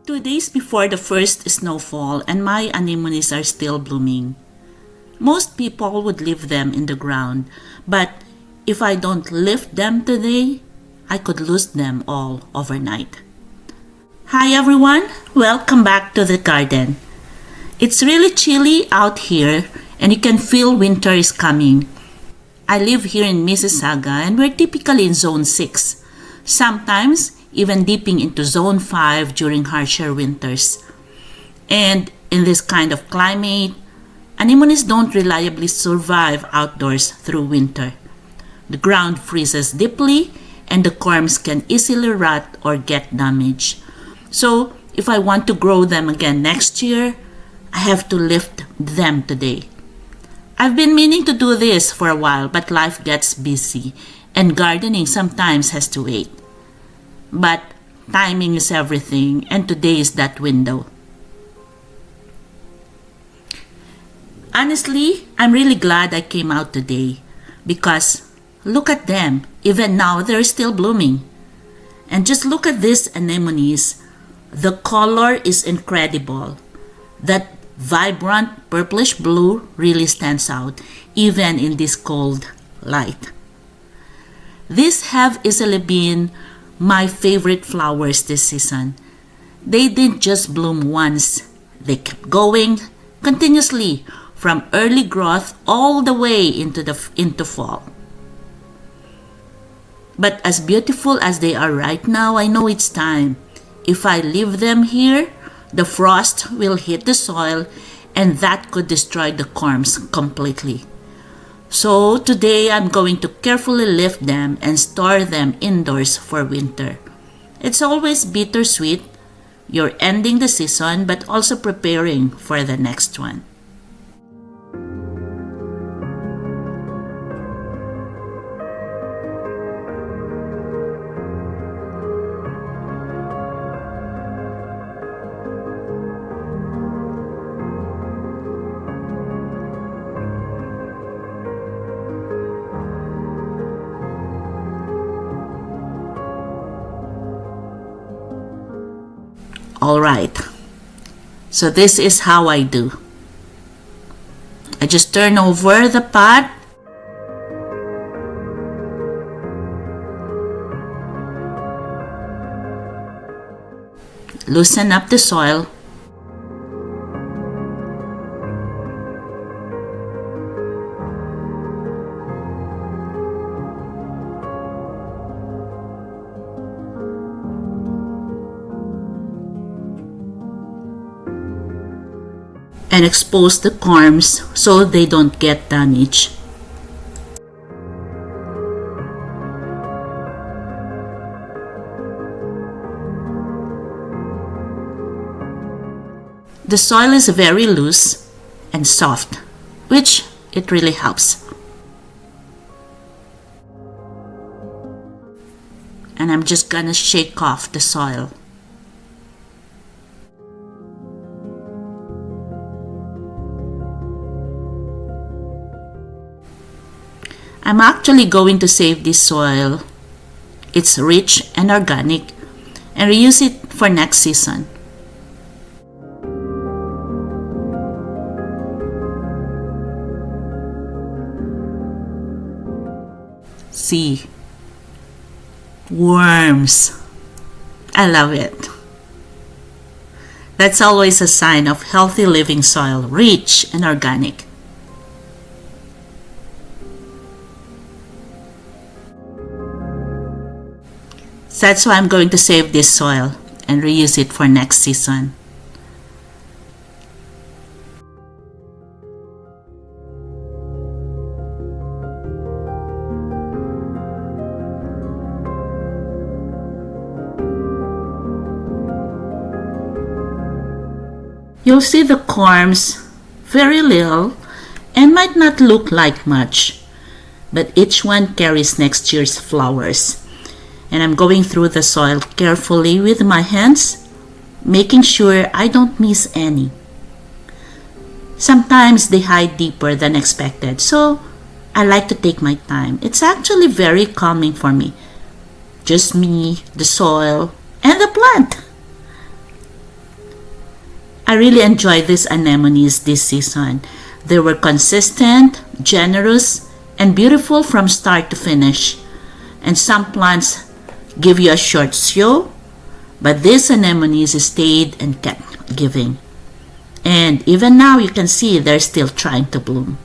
2 days before the first snowfall and my anemones are still blooming. Most people would leave them in the ground, but if I don't lift them today, I could lose them all overnight. Hi everyone, welcome back to the garden. It's really chilly out here and you can feel winter is coming. I live here in Mississauga and we're typically in zone 6, sometimes even dipping into zone 5 during harsher winters. And in this kind of climate, anemones don't reliably survive outdoors through winter. The ground freezes deeply and the corms can easily rot or get damaged. So if I want to grow them again next year, I have to lift them today. I've been meaning to do this for a while, but life gets busy and gardening sometimes has to wait. But timing is everything and today is that window. Honestly, I'm really glad I came out today because look at them, even now they're still blooming. And just look at these anemones. The color is incredible. That vibrant purplish blue really stands out even in this cold light. These have easily been my favorite flowers this season. They didn't just bloom once, they kept going continuously from early growth all the way into fall. But as beautiful as they are right now, I know it's time. If I leave them here, the frost will hit the soil and that could destroy the corms completely. So today I'm going to carefully lift them and store them indoors for winter. It's always bittersweet. You're ending the season but also preparing for the next one. Alright, so this is how I do. I just turn over the pot. Loosen up the soil. And expose the corms so they don't get damaged. The soil is very loose and soft, which it really helps. And I'm just gonna shake off the soil. I'm actually going to save this soil. It's rich and organic and reuse it for next season. See, worms. I love it. That's always a sign of healthy living soil, rich and organic. That's why I'm going to save this soil and reuse it for next season. You'll see the corms very little and might not look like much, but each one carries next year's flowers. And I'm going through the soil carefully with my hands, making sure I don't miss any. Sometimes they hide deeper than expected, so I like to take my time. It's actually very calming for me. Just me, the soil, and the plant. I really enjoyed these anemones this season. They were consistent, generous, and beautiful from start to finish. And some plants give you a short show, but these anemones stayed and kept giving. And even now you can see they're still trying to bloom.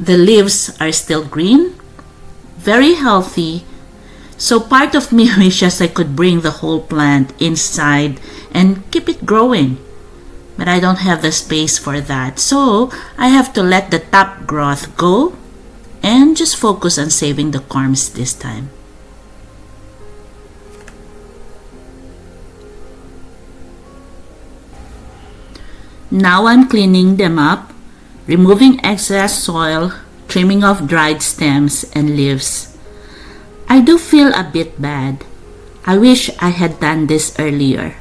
The leaves are still green, very healthy. So part of me wishes I could bring the whole plant inside and keep it growing. But I don't have the space for that. So I have to let the top growth go and just focus on saving the corms this time. Now I'm cleaning them up, removing excess soil, trimming off dried stems and leaves. I do feel a bit bad. I wish I had done this earlier.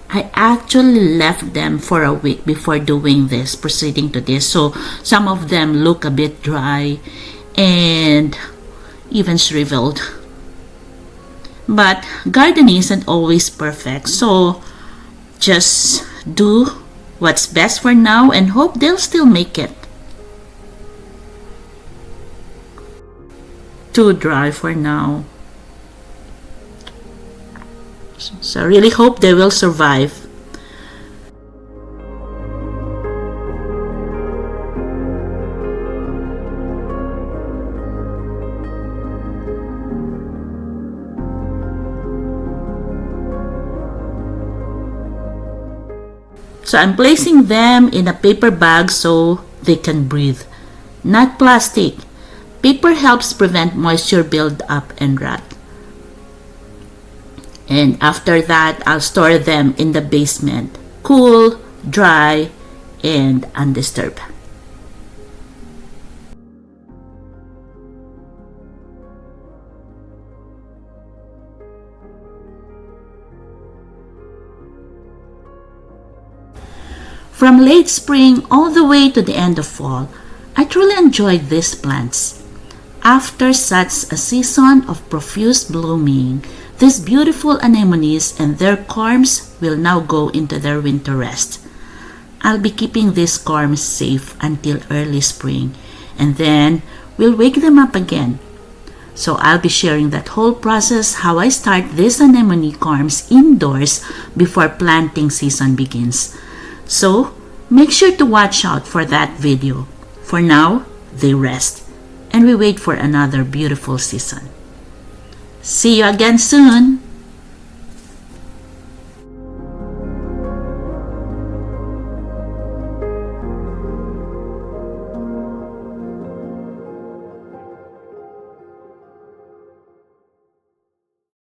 I actually left them for a week before proceeding to this. So some of them look a bit dry and even shriveled. But gardening isn't always perfect. So just do what's best for now and hope they'll still make it. Too dry for now. So I really hope they will survive. So I'm placing them in a paper bag so they can breathe. Not plastic. Paper helps prevent moisture build up and rot. And after that, I'll store them in the basement. Cool, dry, and undisturbed. From late spring all the way to the end of fall, I truly enjoyed these plants. After such a season of profuse blooming, these beautiful anemones and their corms will now go into their winter rest. I'll be keeping these corms safe until early spring, and then we'll wake them up again. So I'll be sharing that whole process, how I start these anemone corms indoors before planting season begins. So make sure to watch out for that video. For now, they rest, and we wait for another beautiful season. See you again soon!